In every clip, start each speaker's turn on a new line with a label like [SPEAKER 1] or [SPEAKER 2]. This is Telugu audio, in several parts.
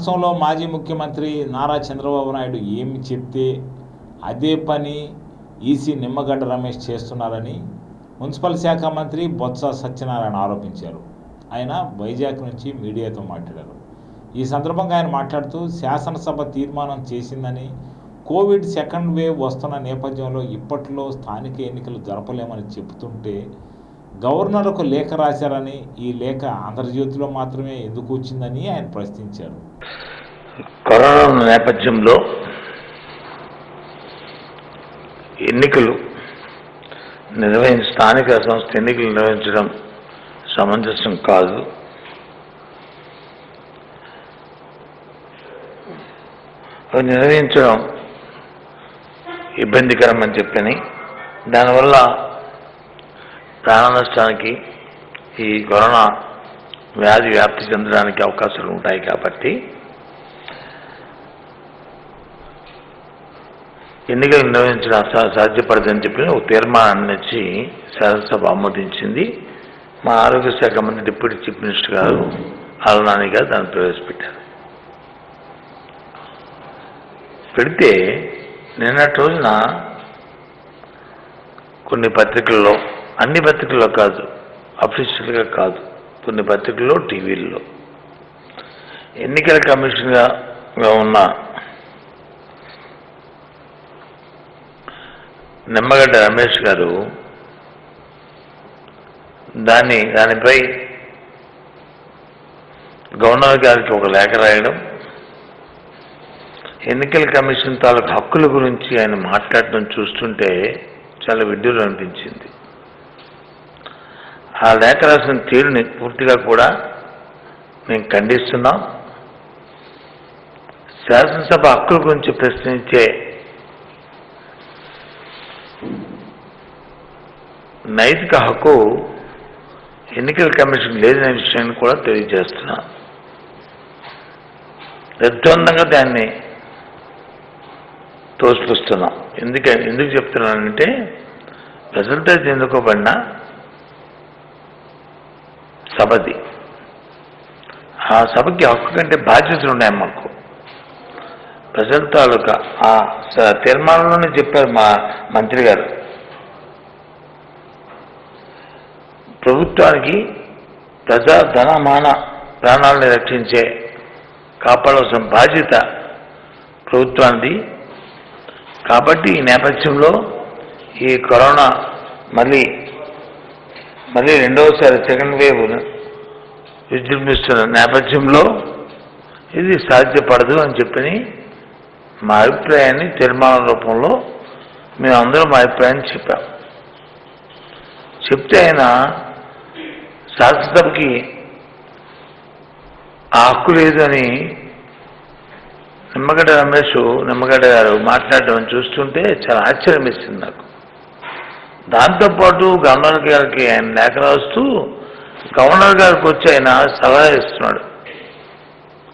[SPEAKER 1] రాష్ట్రంలో మాజీ ముఖ్యమంత్రి నారా చంద్రబాబు నాయుడు ఏమి చెప్తే అదే పని ఈసీ నిమ్మగడ్డ రమేష్ చేస్తున్నారని మున్సిపల్ శాఖ మంత్రి బొత్స సత్యనారాయణ ఆరోపించారు. ఆయన వైజాగ్ నుంచి మీడియాతో మాట్లాడారు. ఈ సందర్భంగా ఆయన మాట్లాడుతూ శాసనసభ తీర్మానం చేసిందని, కోవిడ్ సెకండ్ వేవ్ వస్తున్న నేపథ్యంలో ఇప్పట్లో స్థానిక ఎన్నికలు జరపలేమని చెబుతుంటే గవర్నర్కు లేఖ రాశారని, ఈ లేఖ ఆంధ్రజ్యోతిలో మాత్రమే ఎందుకు వచ్చిందని ఆయన ప్రశ్నించారు.
[SPEAKER 2] కరోనా నేపథ్యంలో ఎన్నికలు స్థానిక సంస్థ ఎన్నికలు నిర్వహించడం సమంజసం కాదు. అవి నిర్వహించడం ఇబ్బందికరం అని చెప్పని, దానివల్ల ప్రాణ నష్టానికి, ఈ కరోనా వ్యాధి వ్యాప్తి చెందడానికి అవకాశాలు ఉంటాయి కాబట్టి ఎన్నికలు నిర్వహించడం సాధ్యపడదని చెప్పి ఒక తీర్మానాన్ని ఇచ్చి శాసనసభ ఆమోదించింది. మా ఆరోగ్య శాఖ మంత్రి డిప్యూటీ చీఫ్ మినిస్టర్ గారు ఆలనాని గారు దాన్ని ప్రవేశపెట్టారు. పెడితే నిన్నటి రోజున కొన్ని పత్రికల్లో, అన్ని పత్రికల్లో కాదు, అఫీషియల్గా కాదు, కొన్ని పత్రికల్లో, టీవీల్లో ఎన్నికల కమిషన్గా ఉన్న నిమ్మగడ్డ రమేష్ గారు దానిపై గవర్నర్ గారికి ఒక లేఖ రాయడం, ఎన్నికల కమిషన్ తాలూకు హక్కుల గురించి ఆయన మాట్లాడడం చూస్తుంటే చాలా విడ్డూరం అనిపించింది. ఆ లేఖ రాసిన తీరుని పూర్తిగా కూడా మేము ఖండిస్తున్నాం. శాసనసభ హక్కుల గురించి ప్రశ్నించే నైతిక హక్కు ఎన్నికల కమిషన్ లేదనే విషయాన్ని కూడా తెలియజేస్తున్నాం. నిర్ద్వందంగా దాన్ని తోసిపుస్తున్నాం. ఎందుకు చెప్తున్నానంటే, ప్రజలతో ఎన్నుకోబడిన సభది. ఆ సభకి హక్కు కంటే బాధ్యతలు ఉన్నాయి మాకు. ప్రజల తాలూకా ఆ తీర్మానంలోనే చెప్పారు మా మంత్రి గారు, ప్రభుత్వానికి ప్రజా ధనమాన ప్రాణాలను రక్షించే కాపాడాల్సిన బాధ్యత ప్రభుత్వానికి. కాబట్టి ఈ నేపథ్యంలో ఈ కరోనా మళ్ళీ రెండవసారి సెకండ్ వేవ్ విజృంభిస్తున్న నేపథ్యంలో ఇది సాధ్యపడదు అని చెప్పని మా అభిప్రాయాన్ని తీర్మాన రూపంలో మేమందరం మా అభిప్రాయాన్ని చెప్పాం. చెప్తే ఆయన శాసనసభకి ఆ హక్కు లేదు అని నిమ్మగడ్డ గారు మాట్లాడడం చూస్తుంటే చాలా ఆశ్చర్యం ఇస్తుంది నాకు. దాంతోపాటు గవర్నర్ గారికి ఆయన లేఖ రాస్తూ గవర్నర్ గారికి వచ్చి ఆయన సలహా ఇస్తున్నాడు,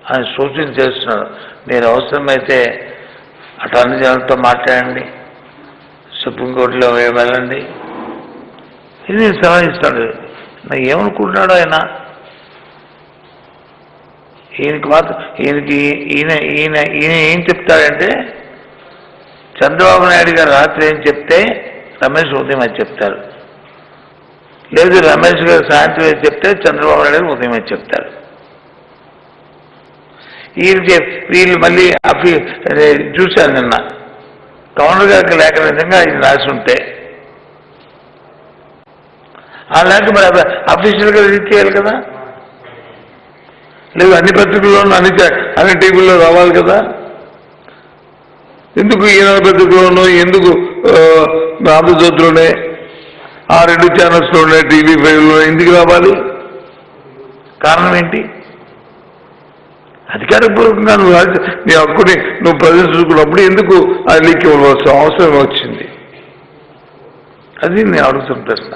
[SPEAKER 2] ఆయన సూచన చేస్తున్నాడు. మీరు అవసరమైతే అటార్నీ జనరల్తో మాట్లాడండి, సుప్రీంకోర్టులో వెళ్ళండి, ఇది సలహా ఇస్తాడు. నాకు ఏమనుకుంటున్నాడు ఆయన, ఈయన ఏం చెప్తాడంటే, చంద్రబాబు నాయుడు గారు రాత్రి ఏం చెప్తే రమేష్ ఉదయం అది చెప్తారు, లేదు రమేష్ గారు సాయంత్రం ఏది చెప్తే చంద్రబాబు నాయుడు గారు ఉదయం అది చెప్తారు. వీళ్ళు మళ్ళీ చూశాను నిన్న గవర్నర్ గారికి లేఖ విధంగా ఇది రాసి ఉంటే ఆ లేఖ మరి అఫీషియల్గా రిలీజ్ చేయాలి కదా, లేదు అన్ని పత్రికల్లోనూ అన్ని టీవీల్లో రావాలి కదా. ఎందుకు ఈనాడు పత్రికలోనూ, ఎందుకు ఆంధ్రజ్యోతిలోనే, ఆ 2 ఛానల్స్లోనే, TV5లో ఎందుకు రావాలి? కారణం ఏంటి? అధికారపూర్వకంగా నీ హక్కుని నువ్వు ప్రదర్శించుకున్నప్పుడు ఎందుకు ఆ లీక్ ఇవ్వవలసిన అవసరం వచ్చింది? అది నేను అడుగుతున్న ప్రశ్న.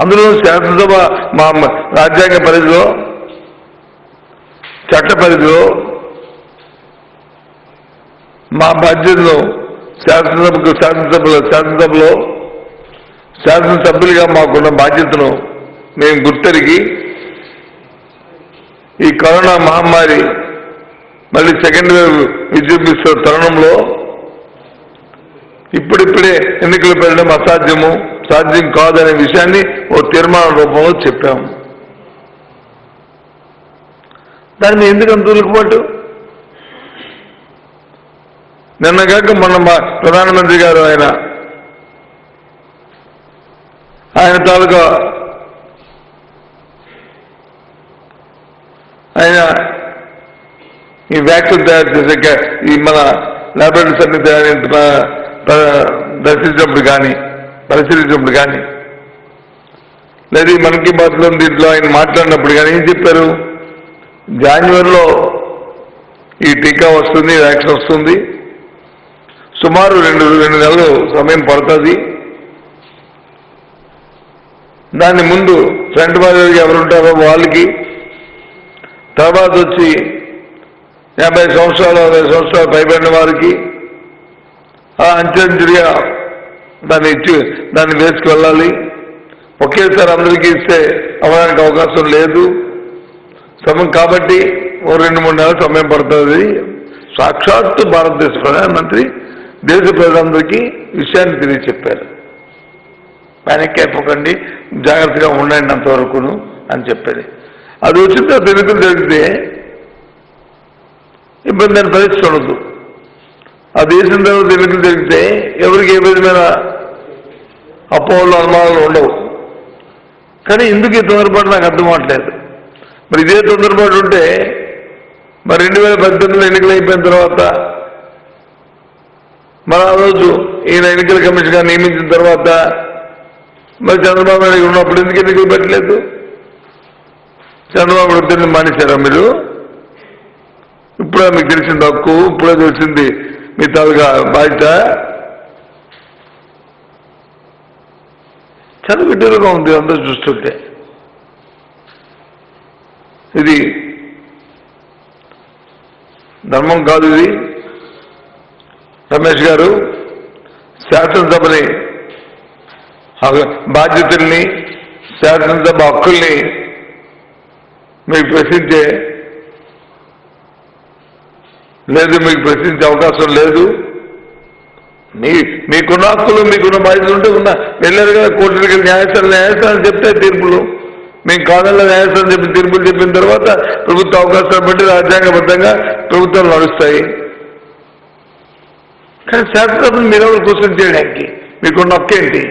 [SPEAKER 2] అందులో శాసనసభ మా రాజ్యాంగ పరిధిలో, చట్ట పరిధిలో మా బాధ్యతను శాసనసభ్యులుగా మాకున్న బాధ్యతను మేము గుర్తెరిగి, శాసనసభ హక్కుని, ఈ కరోనా మహమ్మారి మళ్ళీ సెకండ్ వేవ్ విజృంభిస్తున్న తరుణంలో ఇప్పుడిప్పుడే ఎన్నికలు పెట్టడం అసాధ్యము, సాధ్యం కాదనే విషయాన్ని ఓ తీర్మాన రూపంలో చెప్పాము. దాన్ని ఎందుకు అంత ఉలికిపాటు? నిన్నగాక మొన్న మా ప్రధానమంత్రి గారు ఆయన తాలూకా ఆయన ఈ వ్యాక్సిన్ తయారు చేసే ఈ మన ల్యాబొరేటరీస్ అన్ని దర్శించినప్పుడు కానీ పరిశీలించినప్పుడు కానీ లేదా మన్ కీ బాత్లో దీంట్లో ఆయన మాట్లాడినప్పుడు కానీ ఏం చెప్పారు? జనవరిలో ఈ టీకా వస్తుంది, వ్యాక్సిన్ వస్తుంది, సుమారు రెండు నెలలు సమయం పడుతుంది. దాని ముందు ఫ్రంట్ బారియర్గా ఎవరుంటారో వాళ్ళకి, తర్వాత వచ్చి 50 సంవత్సరాలు 60 సంవత్సరాలు పైబడిన వారికి అంచెంచుడిగా దాన్ని వేసుకు వెళ్ళాలి. ఒకేసారి అందరికీ ఇస్తే అవ్వడానికి అవకాశం లేదు కాబట్టి ఓ 2-3 నెలల సమయం పడుతుంది. సాక్షాత్తు భారతదేశ ప్రధానమంత్రి దేశ ప్రజలందరికీ విషయాన్ని తెలియచెప్పారు. ప్యానిక్ అయిపోకండి, జాగ్రత్తగా ఉండండి అంతవరకును అని చెప్పారు. అది వచ్చిన తర్వాత ఎన్నికలు జరిగితే ఇబ్బంది అని పరిస్థితి ఉండదు. ఆ దేశం తర్వాత ఎన్నికలు జరిగితే ఎవరికి ఏ విధమైన అపోహలు అనుమానాలు ఉండవు. కానీ ఎందుకు ఈ తొందరపాటు నాకు అర్థం అవట్లేదు. మరి ఇదే తొందరపాటు ఉంటే మరి 2018లో ఎన్నికలు అయిపోయిన తర్వాత మరి ఆ రోజు ఈయన ఎన్నికల కమిషన్గా నియమించిన తర్వాత మరి చంద్రబాబు నాయుడు ఉన్నప్పుడు ఎందుకు ఎన్నికలు పెట్టలేదు? చంద్రబాబు వృత్తిని మానేశారా మీరు? ఇప్పుడే మీకు తెలిసింది హక్కు, ఇప్పుడే తెలిసింది మీ తాలూకా బాధ్యత. చాలా విడ్డూరంగా ఉంది అందరూ చూస్తుంటే. ఇది ధర్మం కాదు. ఇది రమేష్ గారు శాసనసభని బాధ్యతల్ని, శాసనసభ హక్కుల్ని మీకు ప్రశ్నించే అవకాశం లేదు. మీకున్న హక్కులు, మీకున్న బాధ్యతలు ఉంటే వెళ్ళారు కదా కోర్టులకి, న్యాయస్థానం చెప్తే తీర్పులు. మేము కాదల్లా న్యాయస్థానం చెప్పి తీర్పులు చెప్పిన తర్వాత ప్రభుత్వ అవకాశాలు బట్టి రాజ్యాంగబద్ధంగా ప్రభుత్వాలు నడుస్తాయి. కానీ శాసనసభను మీరెవరు క్వశ్చన్ చేయడానికి మీకున్న హక్కేంటి?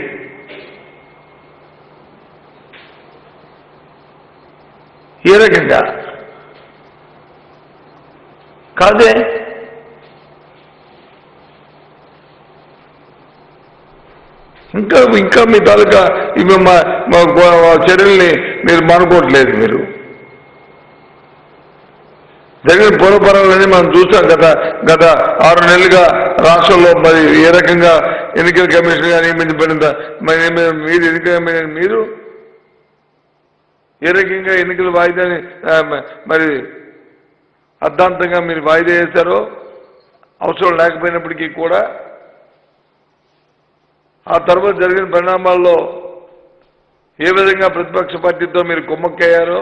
[SPEAKER 2] ఏ రకంగా కాదే. ఇంకా మీ తాలూకా ఇవి మా చర్యల్ని మీరు మానుకోవట్లేదు. మీరు జరిగిన పూర్వపరాలని మనం చూసాం. గత 6 నెలలుగా రాష్ట్రంలో మరి ఏ రకంగా ఎన్నికల కమిషన్ గా నియమించబడిన మీరు ఎన్నికల మీరు ఏ రకంగా ఎన్నికల వాయిదాని మరి అర్ధాంతంగా మీరు వాయిదా వేశారో అవసరం లేకపోయినప్పటికీ కూడా ఆ తర్వాత జరిగిన పరిణామాల్లో ఏ విధంగా ప్రతిపక్ష పార్టీతో మీరు కుమ్మక్కయ్యారో,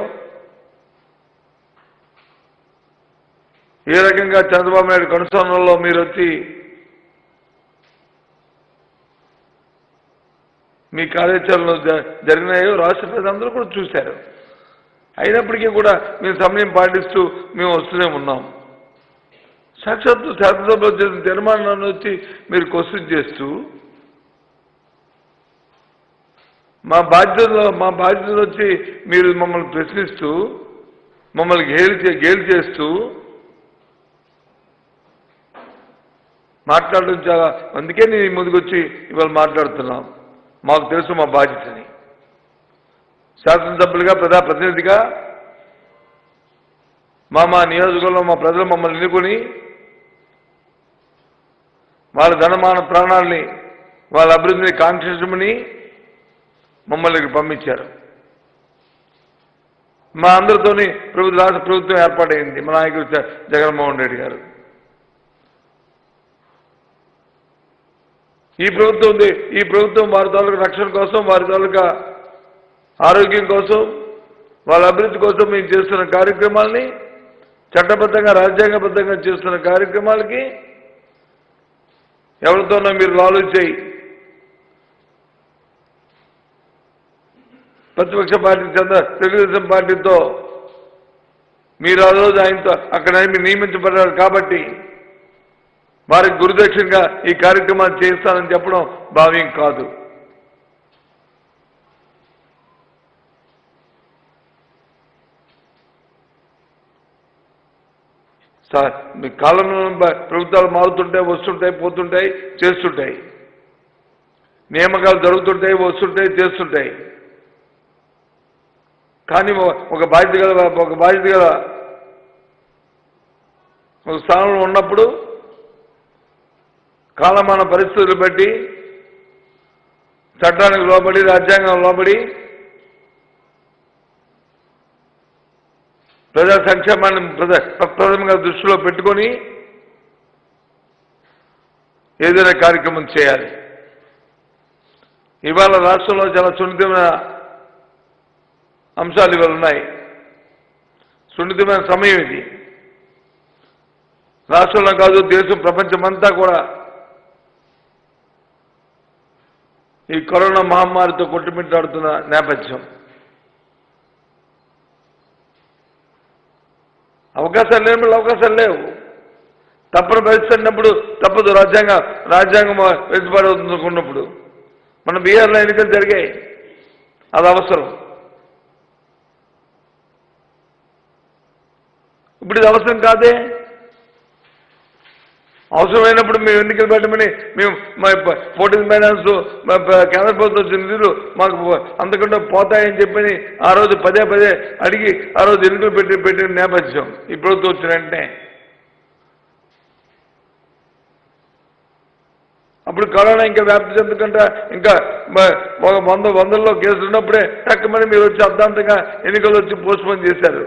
[SPEAKER 2] ఏ రకంగా చంద్రబాబు నాయుడు కనుసరణలో మీరు వచ్చి మీ కార్యాచరణలో జరిగినాయో రాష్ట్ర ప్రజలందరూ కూడా చూశారు. అయినప్పటికీ కూడా మేము సమయం పాటిస్తూ మేము వస్తూనే ఉన్నాం. సాక్షాత్తు శాసనసభలో చేసిన తీర్మానాన్ని వచ్చి మీరు క్వశ్చన్ చేస్తూ మా బాధ్యతలు వచ్చి మీరు మమ్మల్ని ప్రశ్నిస్తూ మమ్మల్ని గేలి చేస్తూ మాట్లాడడం చాలా. అందుకే నేను ముందుకు వచ్చి ఇవాళ మాట్లాడుతున్నాం. మాకు తెలుసు మా బాధ్యతని. శాసనసభ్యులుగా, ప్రజాప్రతినిధిగా మా నియోజకవర్గంలో మా ప్రజలు మమ్మల్ని ఎన్నుకొని వాళ్ళ ధనమాన ప్రాణాలని, వాళ్ళ అభివృద్ధిని కాంక్షించమని మమ్మల్ని పంపించారు. మా అందరితోని రాష్ట్ర ప్రభుత్వం ఏర్పాటైంది. మా నాయకుడు జగన్మోహన్ రెడ్డి గారు. ఈ ప్రభుత్వం వారి తాలూకా రక్షణ కోసం, వారి తాలూకా ఆరోగ్యం కోసం,
[SPEAKER 3] వాళ్ళ అభివృద్ధి కోసం మేము చేస్తున్న కార్యక్రమాల్ని, చట్టబద్ధంగా రాజ్యాంగబద్ధంగా చేస్తున్న కార్యక్రమాలకి ఎవరితోనో మీరు లాలూచి చేయి ప్రతిపక్ష పార్టీ తెలుగుదేశం పార్టీతో మీరు ఆ రోజు ఆయనతో అక్కడ నియమించబడ్డారు కాబట్టి వారికి గురుదక్షిణగా ఈ కార్యక్రమాలు చేస్తానని చెప్పడం భావ్యం కాదు. మీ కాలంలో ప్రభుత్వాలు మారుతుంటాయి, వస్తుంటాయి, పోతుంటాయి, చేస్తుంటాయి. నియామకాలు జరుగుతుంటాయి, వస్తుంటాయి, చేస్తుంటాయి. కానీ ఒక బాధ్యత గల ఒక స్థానంలో ఉన్నప్పుడు కాలమాన పరిస్థితులు బట్టి చట్టానికి లోబడి, రాజ్యాంగం లోబడి ప్రజా సంక్షేమాన్ని ప్రథమంగా దృష్టిలో పెట్టుకొని ఏదైనా కార్యక్రమం చేయాలి. ఇవాళ రాష్ట్రంలో చాలా సున్నితమైన అంశాలు ఇవాళ ఉన్నాయి. సున్నితమైన సమయం ఇది. రాష్ట్రంలో కాదు, దేశం, ప్రపంచమంతా కూడా ఈ కరోనా మహమ్మారితో కొట్టుమిట్టాడుతున్న నేపథ్యం. అవకాశాలు లేనప్పుడు అవకాశాలు లేవు. తప్పని పరిస్థితి అన్నప్పుడు తప్పదు. రాజ్యాంగం వెసులుబాటు అవుతున్నప్పుడు మన బీహార్లో ఎన్నికలు జరిగాయి, అది అవసరం. ఇప్పుడు ఇది అవసరం కాదే. అవసరమైనప్పుడు మేము ఎన్నికలు పెట్టమని మేము మా 14 ఫైనాన్స్ కేంద్ర ప్రభుత్వం నిధులు మాకు అంతకుండా పోతాయని చెప్పని ఆ రోజు పదే అడిగి ఆ రోజు ఎన్నికలు పెట్టిన నేపథ్యం ఈ ప్రభుత్వం వచ్చిన వెంటనే. అప్పుడు కరోనా ఇంకా వ్యాప్తి చెందకుండా ఇంకా వందల్లో కేసులు ఉన్నప్పుడే టక్కమని మీరు వచ్చి అర్ధాంతంగా ఎన్నికలు వచ్చి పోస్ట్పోన్ చేశారు.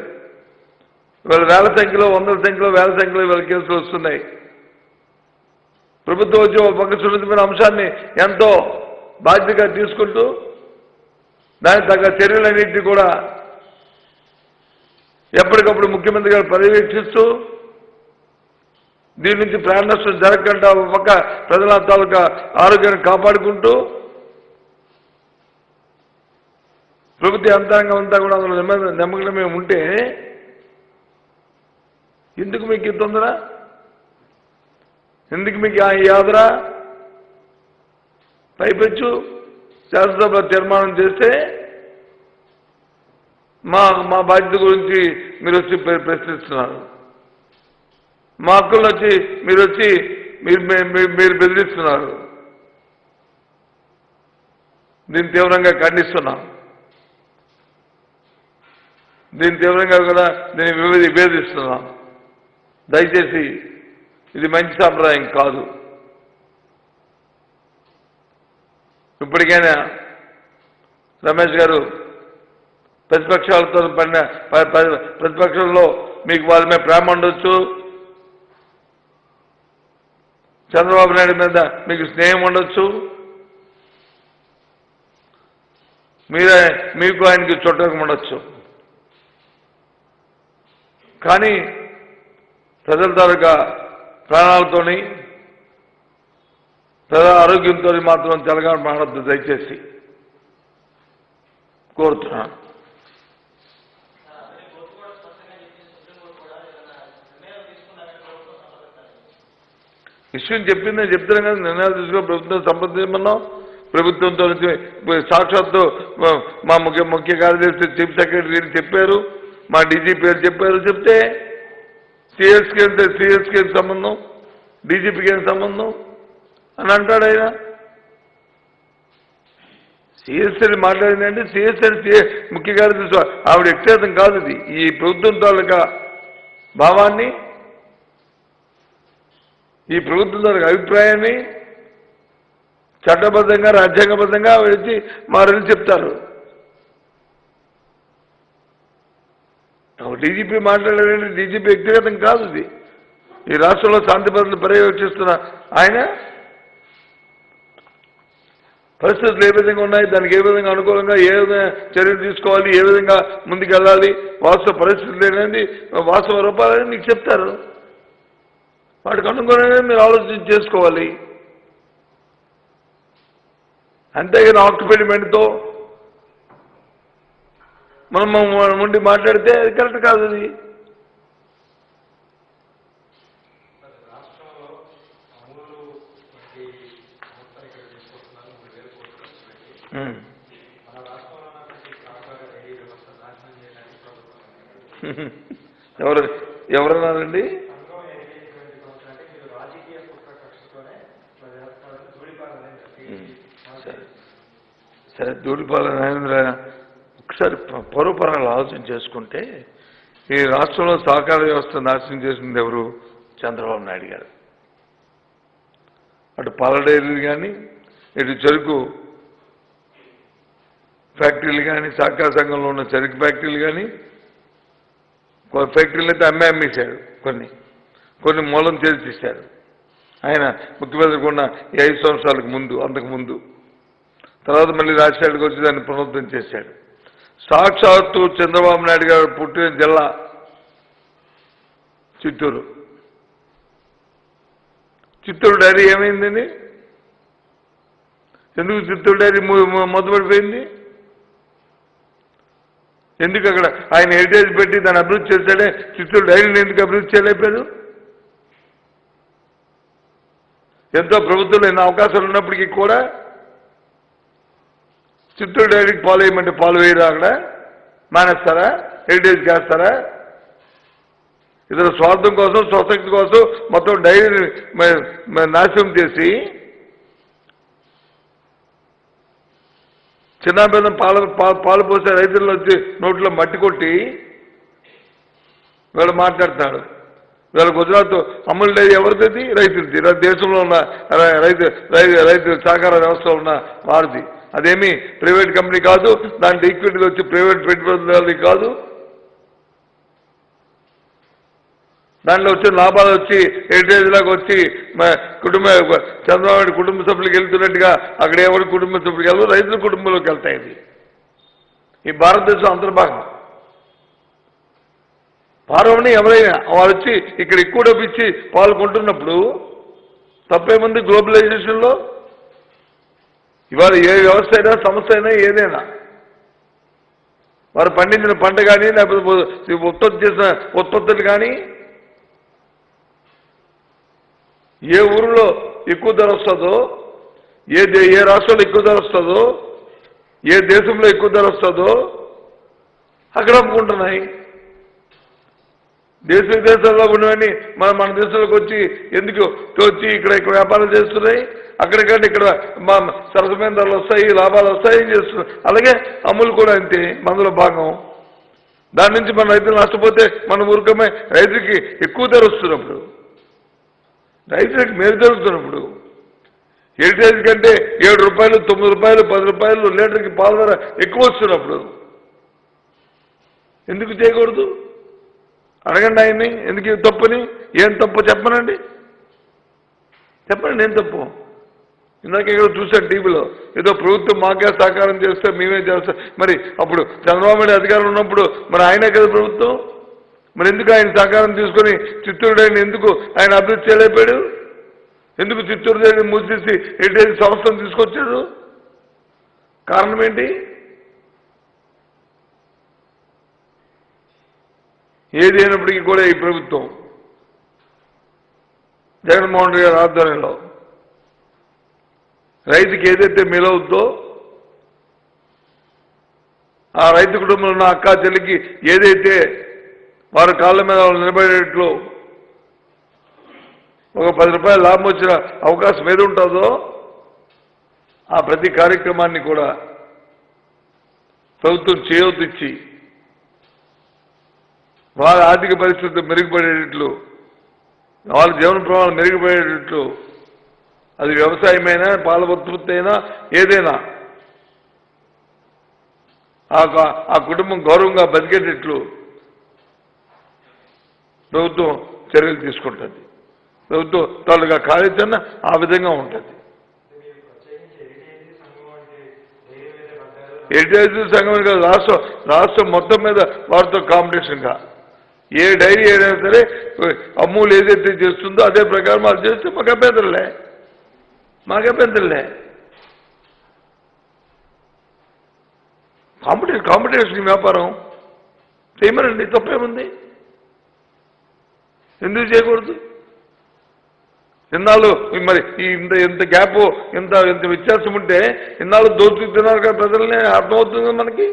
[SPEAKER 3] ఇవాళ వేల సంఖ్యలో, వందల సంఖ్యలో, వేల సంఖ్యలో ఇవాళ కేసులు వస్తున్నాయి. ప్రభుత్వం వచ్చి ఒక పక్క సున్నితమైన అంశాన్ని ఎంతో బాధ్యతగా తీసుకుంటూ దానికి తగ్గ చర్యలన్నింటినీ కూడా ఎప్పటికప్పుడు ముఖ్యమంత్రి గారు పర్యవేక్షిస్తూ దీని నుంచి ప్రాణ నష్టం జరగకుండా ఒక పక్క ప్రజల తాలూకా ఆరోగ్యాన్ని కాపాడుకుంటూ ప్రభుత్వ యంత్రాంగం అంతా కూడా అందులో నిమగ్నమే ఉంటే ఎందుకు మీకు ఈ తొందర? ఎందుకు మీకు ఈ ఆదర? పైపెచ్చు శాసనసభ తీర్మానం చేస్తే మా బాధ్యత గురించి మీరు వచ్చి ప్రశ్నిస్తున్నారు. మా హక్కులను వచ్చి మీరు బెదిరిస్తున్నారు. దీన్ని తీవ్రంగా ఖండిస్తున్నాం. దీన్ని తీవ్రంగా కూడా దీన్ని విభేదిస్తున్నాం. దయచేసి ఇది మంచి సాంప్రదాయం కాదు. ఇప్పటికైనా రమేష్ గారు ప్రతిపక్షాలతో ప్రతిపక్షంలో మీకు వాళ్ళ మీద ప్రేమ ఉండొచ్చు, చంద్రబాబు నాయుడు మీద మీకు స్నేహం ఉండొచ్చు, మీకు ఆయనకి చుట్టకం ఉండొచ్చు. కానీ ప్రజల తాలూకా ప్రాణాలతోని, ప్రజల ఆరోగ్యంతో మాత్రం తెలంగాణ మానవద్దు దయచేసి కోరుతున్నాను. విషయం చెప్తున్నాం కదా, నిర్ణయాలు తీసుకుని ప్రభుత్వం సంప్రదించమన్నాం. ప్రభుత్వంతో సాక్షాత్తు మా ముఖ్య కార్యదర్శి, చీఫ్ సెక్రటరీ చెప్పారు, మా డీజీపీ గారు చెప్పారు. చెప్తే సిఎస్కి సంబంధం, డీజీపీకి ఏం సంబంధం అని అంటాడు ఆయన. సిఎస్ఐని మాట్లాడిందంటే సిఎస్ఐ ముఖ్య కార్యదర్శి ఆవిడ వ్యక్తిగతం కాదు. ఇది ఈ ప్రభుత్వం తాలూకా భావాన్ని, ఈ ప్రభుత్వం తాలూకా అభిప్రాయాన్ని చట్టబద్ధంగా, రాజ్యాంగబద్ధంగా వచ్చి మారని చెప్తారు. డీజీపీ మాట్లాడారంటే డీజీపీ వ్యక్తిగతం కాదు. ఇది ఈ రాష్ట్రంలో శాంతి భద్రతలు పర్యవేక్షిస్తున్న ఆయన పరిస్థితులు ఏ విధంగా ఉన్నాయి, దానికి ఏ విధంగా అనుకూలంగా ఏ విధంగా చర్యలు తీసుకోవాలి, ఏ విధంగా ముందుకెళ్ళాలి, వాస్తవ పరిస్థితులు ఏంటంటే వాస్తవ రూపాలని మీకు చెప్తారు. వాటికి అనుగుణంగా మీరు ఆలోచన చేసుకోవాలి. అంతేగాని ఆక్యుపెంట్తో మనం ఉండి మాట్లాడితే అది కరెక్ట్ కాదు. అది ఎవరన్నారండి? సరే, ధూళిపాల నాగేంద్ర ఒకసారి పరోపరాలు ఆలోచన చేసుకుంటే ఈ రాష్ట్రంలో సహకార వ్యవస్థ నాశనం చేసింది ఎవరు? చంద్రబాబు నాయుడు గారు. అటు పాల డైరీలు కానీ, ఇటు చెరుకు ఫ్యాక్టరీలు కానీ, సహకార సంఘంలో ఉన్న చెరుకు ఫ్యాక్టరీలు కానీ, ఫ్యాక్టరీలు అయితే అమ్మేశాడు, కొన్ని మూలం చేర్చిస్తాడు ఆయన ముఖ్యమంత్రికి ఉన్న ఈ 5 సంవత్సరాలకు ముందు, అంతకుముందు. తర్వాత మళ్ళీ రాజశేఖర్కి వచ్చి దాన్ని పునరుద్ధరణ చేశాడు. సాక్షాత్తు చంద్రబాబు నాయుడు గారు పుట్టిన జిల్లా చిత్తూరు. చిత్తూరు డైరీ ఏమైందండి? ఎందుకు చిత్తూరు డైరీ మొదలుపడిపోయింది? ఎందుకు అక్కడ ఆయన హెరిటేజ్ పెట్టి దాన్ని అభివృద్ధి చేశాడే, చిత్తూరు డైరీని ఎందుకు అభివృద్ధి చేయలేపారు? ఎంతో ప్రభుత్వంలో ఎన్నో అవకాశాలు ఉన్నప్పటికీ కూడా చిత్తూరు డైరీకి పాలు వేయమంటే పాలు వేయరా? అక్కడ మానేస్తారా? హెరిటేజ్కి వేస్తారా? ఇతర స్వార్థం కోసం, స్వశక్తి కోసం మొత్తం డైరీని నాశనం చేసి చిన్నబెల్లం పాలు పోసే రైతుల్లో వచ్చి నోట్లో మట్టి కొట్టి వీళ్ళు మాట్లాడతాడు. వీళ్ళ గుజరాత్ అమూల్ డైరీ ఎవరిది? రైతులది. దేశంలో ఉన్న రైతు సహకార వ్యవస్థలో ఉన్న వారిది. అదేమి ప్రైవేట్ కంపెనీ కాదు, దాంట్లో ఈక్విటీలు వచ్చి ప్రైవేట్ పెట్టుబడులు కాదు, దాంట్లో వచ్చిన లాభాలు వచ్చి హెరిటేజ్ లాగా వచ్చి చంద్రబాబు కుటుంబ సభ్యులకు వెళ్తున్నట్టుగా అక్కడ ఎవరి కుటుంబ సభ్యులకు వెళ్ళదు, రైతుల కుటుంబంలోకి వెళ్తాయి. ఇది ఈ భారతదేశం అంతర్భాగం. పార్వని ఎవరైనా వారు వచ్చి ఇక్కడ ఎక్కువ డబ్బు ఇచ్చి పాల్గొంటున్నప్పుడు తప్పేముంది? గ్లోబలైజేషన్లో ఇవాళ ఏ వ్యవస్థ అయినా, సంస్థ అయినా, ఏదైనా వారు పండించిన పంట కానీ, లేకపోతే ఉత్పత్తి చేసిన ఉత్పత్తులు కానీ, ఏ ఊరిలో ఎక్కువ ధర వస్తుందో, ఏ రాష్ట్రంలో ఎక్కువ ధర వస్తుందో, ఏ దేశంలో ఎక్కువ ధర వస్తుందో అక్కడ అమ్ముకుంటున్నాయి. దేశ విదేశాల్లో ఉన్నవన్నీ మన దేశంలోకి వచ్చి ఎందుకు వచ్చి ఇక్కడ వ్యాపారాలు చేస్తున్నాయి? అక్కడికంటే ఇక్కడ మా సరసమైన ధరలు వస్తాయి, లాభాలు వస్తాయి, ఏం చేస్తున్నాయి. అలాగే అమూల్ కూడా అంతే, మనలో భాగం. దాని నుంచి మన రైతులు నష్టపోతే మన ఊరికమే రైతుకి ఎక్కువ ధర వస్తున్నప్పుడు, రైతులకు మేలు జరుగుతున్నప్పుడు, హెరిటేజ్ కంటే 7 రూపాయలు, 9 రూపాయలు, 10 రూపాయలు లీటర్కి పాల ధర ఎక్కువ వస్తున్నప్పుడు ఎందుకు చేయకూడదు? అడగండి ఆయన్ని, ఎందుకు తప్పని. ఏం తప్పు చెప్పనండి, చెప్పండి ఏం తప్పు. ఇందాక ఇక్కడ చూసాను టీవీలో, ఏదో ప్రభుత్వం మాకే సహకారం చేస్తే మేమే చేస్తాం. మరి అప్పుడు చంద్రబాబు నాయుడు అధికారం ఉన్నప్పుడు మరి ఆయనే కదా ప్రభుత్వం. మరి ఎందుకు ఆయన సహకారం తీసుకొని చిత్తూరు డైరీని ఎందుకు ఆయన అభివృద్ధి చేయలేపాడు? ఎందుకు చిత్తూరు డైరీని మూసేసి హెరిటేజ్ సంస్థను తీసుకొచ్చాడు? కారణం ఏంటి? ఏది అయినప్పటికీ కూడా ఈ ప్రభుత్వం జగన్మోహన్ రెడ్డి గారి ఆధ్వర్యంలో రైతుకి ఏదైతే మేలవుద్దో, ఆ రైతు కుటుంబంలో ఉన్న అక్కా చెల్లికి ఏదైతే వారి కాళ్ళ మీద నిలబడేట్లు ఒక 10 రూపాయల లాభం వచ్చిన అవకాశం ఏది ఉంటుందో ఆ ప్రతి కార్యక్రమాన్ని కూడా ప్రభుత్వం చేయొద్దిచ్చి వాళ్ళ ఆర్థిక పరిస్థితులు మెరుగుపడేటట్లు, వాళ్ళ జీవన ప్రమాణాలు మెరుగుపడేటట్లు, అది వ్యవసాయమైనా, పాల ఉత్పత్తి అయినా, ఏదైనా ఆ కుటుంబం గౌరవంగా బతికేటట్లు ప్రభుత్వం చర్యలు తీసుకుంటుంది. ప్రభుత్వం తాలూగా కార్యాచరణ ఆ విధంగా ఉంటుంది. ఎడిటర్స్ సంఘం కాదు, రాష్ట్రం మొత్తం మీద వారితో కాంపిటీషన్గా ఏ డైరీ ఏదైనా సరే అమూల్ ఏదైతే చేస్తుందో అదే ప్రకారం వాళ్ళు చేస్తే మాకు అభ్యంతరలే. కాంపిటీషన్ వ్యాపారం చేయమనండి, తప్పేముంది, ఎందుకు చేయకూడదు? ఇన్నాళ్ళు మరి ఇంత గ్యాప్ ఇంత వ్యత్యాసం ఉంటే ఇన్నాళ్ళు దోచుకుతున్నారు కదా ప్రజల్ని, అర్థమవుతుంది మనకి.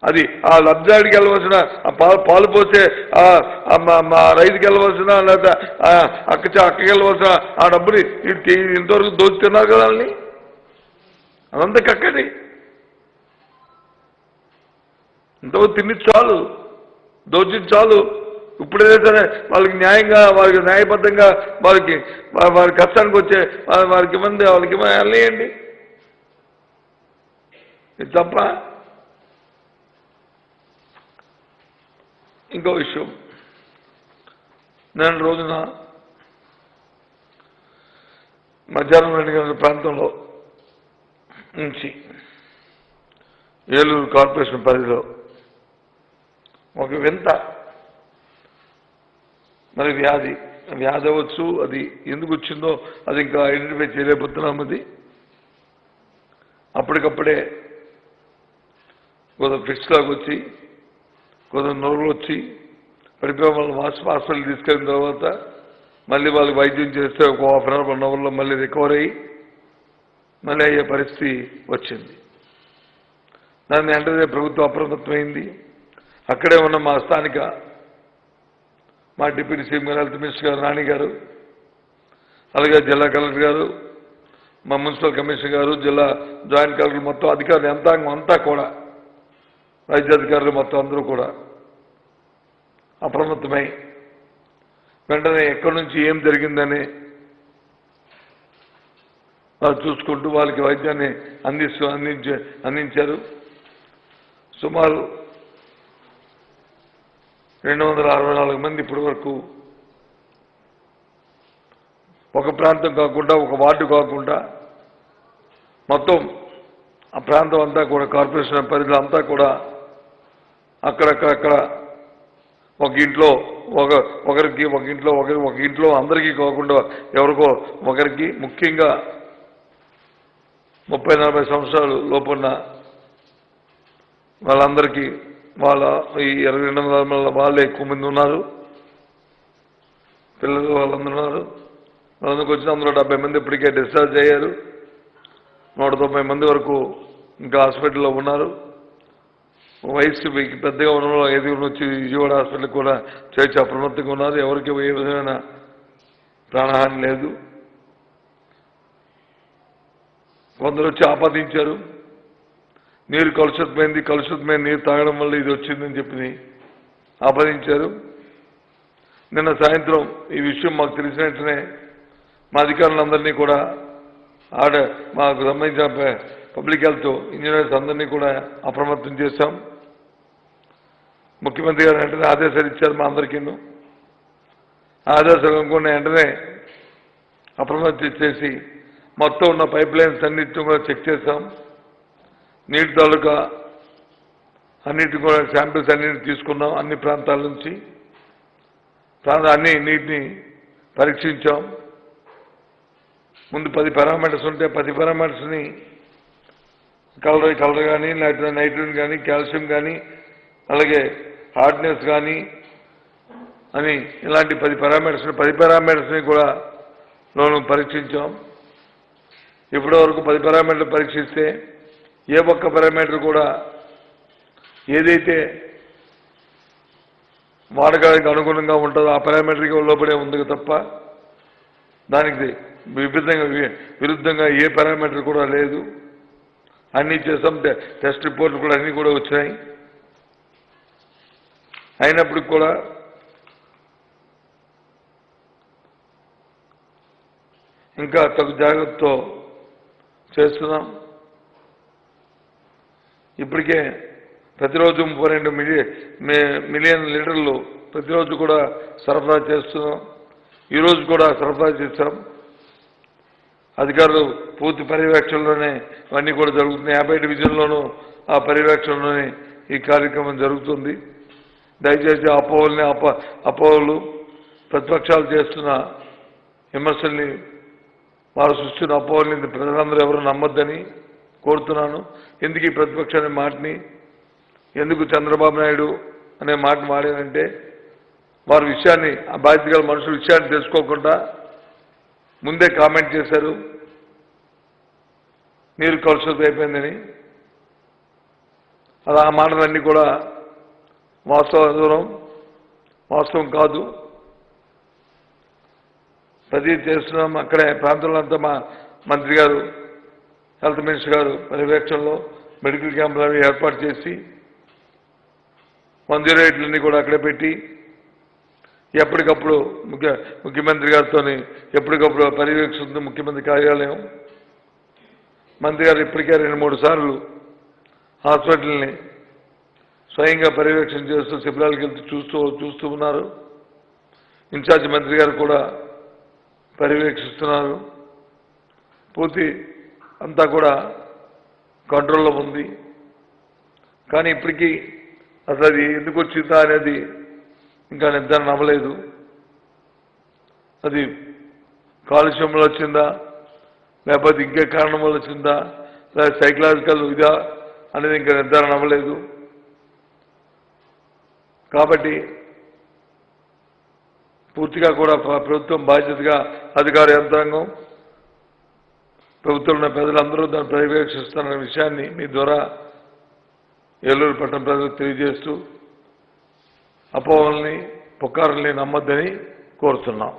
[SPEAKER 3] అది ఆ లబ్ధాడికి వెళ్ళవలసిన పాలు పోసే మా రైతుకి వెళ్ళవలసిన లేదా అక్కకి వెళ్ళవలసిన ఆ డబ్బుని ఇంతవరకు దోచుతున్నారు కదా వాళ్ళని, అదంతా కక్కది. ఇంతవరకు తిని చాలు, దోచి చాలు. ఇప్పుడైతే సరే వాళ్ళకి న్యాయంగా, వాళ్ళకి న్యాయబద్ధంగా వారి కష్టానికి వచ్చే వాళ్ళకి వెళ్ళేయండి. ఇది తప్ప. ఇంకో విషయం, నేను రోజున మధ్యాహ్నం 2 గంటల ప్రాంతంలో నుంచి ఏలూరు కార్పొరేషన్ పరిధిలో ఒక వింత మరి వ్యాధి అవ్వచ్చు, అది ఎందుకు వచ్చిందో అది ఇంకా ఐడెంటిఫై చేయలేకపోతున్నాం. అది అప్పటికప్పుడే కొంత ఫిక్స్ లాగా వచ్చి కొంత నోరులు వచ్చి పడిపోయి వాళ్ళని హాస్పిటల్ తీసుకెళ్ళిన తర్వాత మళ్ళీ వాళ్ళకి వైద్యం చేస్తే ఒక ½ అవర్ 1 అవర్లో మళ్ళీ రికవర్ అయ్యి మళ్ళీ అయ్యే పరిస్థితి వచ్చింది. దాన్ని వెంటనే ప్రభుత్వం అప్రమత్తమైంది. అక్కడే ఉన్న మా స్థానిక మా డిప్యూటీ సీఎం గారు, హెల్త్ మినిస్టర్ గారు రాణి గారు, అలాగే జిల్లా కలెక్టర్ గారు, మా మున్సిపల్ కమిషనర్ గారు, జిల్లా జాయింట్ కలెక్టర్, మొత్తం అధికారులు యంత్రాంగం అంతా కూడా, వైద్యాధికారులు మొత్తం అందరూ కూడా అప్రమత్తమై వెంటనే ఎక్కడి నుంచి ఏం జరిగిందని వాళ్ళు చూసుకుంటూ వాళ్ళకి వైద్యాన్ని అందించారు. సుమారు 264 మంది ఇప్పటి వరకు ఒక ప్రాంతం కాకుండా, ఒక వార్డు కాకుండా మొత్తం ఆ ప్రాంతం అంతా కూడా కార్పొరేషన్ పరిధిలో అంతా కూడా అక్కడక్కడ ఒక ఇంట్లో ఒక ఇంట్లో అందరికీ కాకుండా ఎవరికో ఒకరికి, ముఖ్యంగా 30-40 సంవత్సరాలు లోపున్న వాళ్ళందరికీ ఈ 22 వాళ్ళే ఎక్కువ మంది ఉన్నారు, పిల్లలు వాళ్ళందరూ ఉన్నారు. వాళ్ళందరికి వచ్చిన అందులో 70 మంది ఇప్పటికే డిశ్చార్జ్ అయ్యారు. 190 మంది వరకు ఇంకా హాస్పిటల్లో ఉన్నారు. వయసు పెద్దగా ఉన్న 5 వచ్చి విజయవాడ హాస్పిటల్కి కూడా చేర్చి అప్రమత్తంగా ఉన్నారు. ఎవరికి ఏ విధమైన ప్రాణహాని లేదు. కొందరు వచ్చి ఆపాదించారు, నీరు కలుషితమైన నీరు తాగడం వల్ల ఇది వచ్చిందని చెప్పి ఆపాదించారు. నిన్న సాయంత్రం ఈ విషయం మాకు తెలిసిన వెంటనే మా అధికారులందరినీ కూడా మాకు సంబంధించిన పబ్లిక్ హెల్త్ ఇంజనీర్స్ అందరినీ కూడా అప్రమత్తం చేశాం. ముఖ్యమంత్రి గారు వెంటనే ఆదేశాలు ఇచ్చారు మా అందరికీ. ఆదేశాలు అనుకున్న వెంటనే అప్రమత్తం చేసి మొత్తం ఉన్న పైప్ లైన్స్ అన్నింటినీ కూడా చెక్ చేశాం. నీటి తాలూకా అన్నింటినీ కూడా శాంపిల్స్ అన్నింటినీ తీసుకున్నాం. అన్ని ప్రాంతాల నుంచి అన్ని నీటిని పరీక్షించాం. ముందు 10 పారామీటర్స్ ఉంటే 10 పారామీటర్స్ని కలర్ కానీ, నైట్రోజన్ కానీ, కాల్షియం కానీ, అలాగే హార్డ్నెస్ కానీ అని ఇలాంటి 10 పారామీటర్స్ని కూడా పరీక్షించాం. ఇప్పటి వరకు 10 పారామీటర్లు పరీక్షిస్తే ఏ ఒక్క పారామీటర్ కూడా ఏదైతే వాడకానికి అనుగుణంగా ఉంటుందో ఆ పారామీటర్కి లోపడే ఉంది తప్ప దానికి విరుద్ధంగా ఏ పారామీటర్ కూడా లేదు. అన్నీ చేసాం. టెస్ట్ రిపోర్ట్లు కూడా అన్నీ కూడా వచ్చాయి. అయినప్పటికి కూడా ఇంకా తగు జాగ్రత్తతో చేస్తున్నాం. ఇప్పటికే ప్రతిరోజు 32 మిలియన్ లీటర్లు ప్రతిరోజు కూడా సరఫరా చేస్తున్నాం. ఈరోజు కూడా సరఫరా చేశాం. అధికారులు పూర్తి పర్యవేక్షణలోనే ఇవన్నీ కూడా జరుగుతున్నాయి. 50 డివిజన్లోనూ ఆ పర్యవేక్షణలోనే ఈ కార్యక్రమం జరుగుతుంది. దయచేసి అపోహలు ప్రతిపక్షాలు చేస్తున్న విమర్శల్ని, వారు సృష్టించిన అపోహల్ని ప్రజలందరూ ఎవరు నమ్మొద్దని కోరుతున్నాను. ఎందుకు ఈ ప్రతిపక్ష అనే మాటని, ఎందుకు చంద్రబాబు నాయుడు అనే మాటను వాడానంటే, వారి విషయాన్ని, ఆ బాధ్యత గల మనుషుల విషయాన్ని తెలుసుకోకుండా ముందే కామెంట్ చేశారు నీరు కలుషితం అయిపోయిందని. అలా ఆ మాటలన్నీ కూడా వాస్తవం కాదు. ప్రతి చేస్తున్నాం. అక్కడే ప్రాంతంలో అంతా మా మంత్రి గారు, హెల్త్ మినిస్టర్ గారు పర్యవేక్షణలో మెడికల్ క్యాంపులు అవి ఏర్పాటు చేసి 108 కూడా అక్కడే పెట్టి ఎప్పటికప్పుడు ముఖ్యమంత్రి గారితో ఎప్పటికప్పుడు పర్యవేక్షిస్తుంది ముఖ్యమంత్రి కార్యాలయం. మంత్రి గారు ఇప్పటికే 2-3 సార్లు హాస్పిటల్ని స్వయంగా పర్యవేక్షణ చేస్తూ శిబిరాలకు వెళ్తూ చూస్తూ ఉన్నారు. ఇన్ఛార్జ్ మంత్రి గారు కూడా పర్యవేక్షిస్తున్నారు. పూర్తి అంతా కూడా కంట్రోల్లో ఉంది. కానీ ఇప్పటికీ అసలు అది ఎందుకు వచ్చిందా అనేది ఇంకా నిర్ధారణ అవ్వలేదు. అది కాలుష్యం వల్ల వచ్చిందా, లేకపోతే ఇంకే కారణం వల్ల వచ్చిందా, లేదా సైకలాజికల్ ఇదా అనేది ఇంకా నిర్ధారణ అవ్వలేదు. కాబట్టి పూర్తిగా కూడా ప్రభుత్వం బాధ్యతగా అధికార యంత్రాంగం, ప్రభుత్వంలో ప్రజలందరూ దాన్ని పర్యవేక్షిస్తున్న విషయాన్ని మీ ద్వారా ఏలూరు పట్టణ ప్రజలకు తెలియజేస్తూ అపోహల్ని, పుకారుల్ని నమ్మొద్దని కోరుతున్నాం.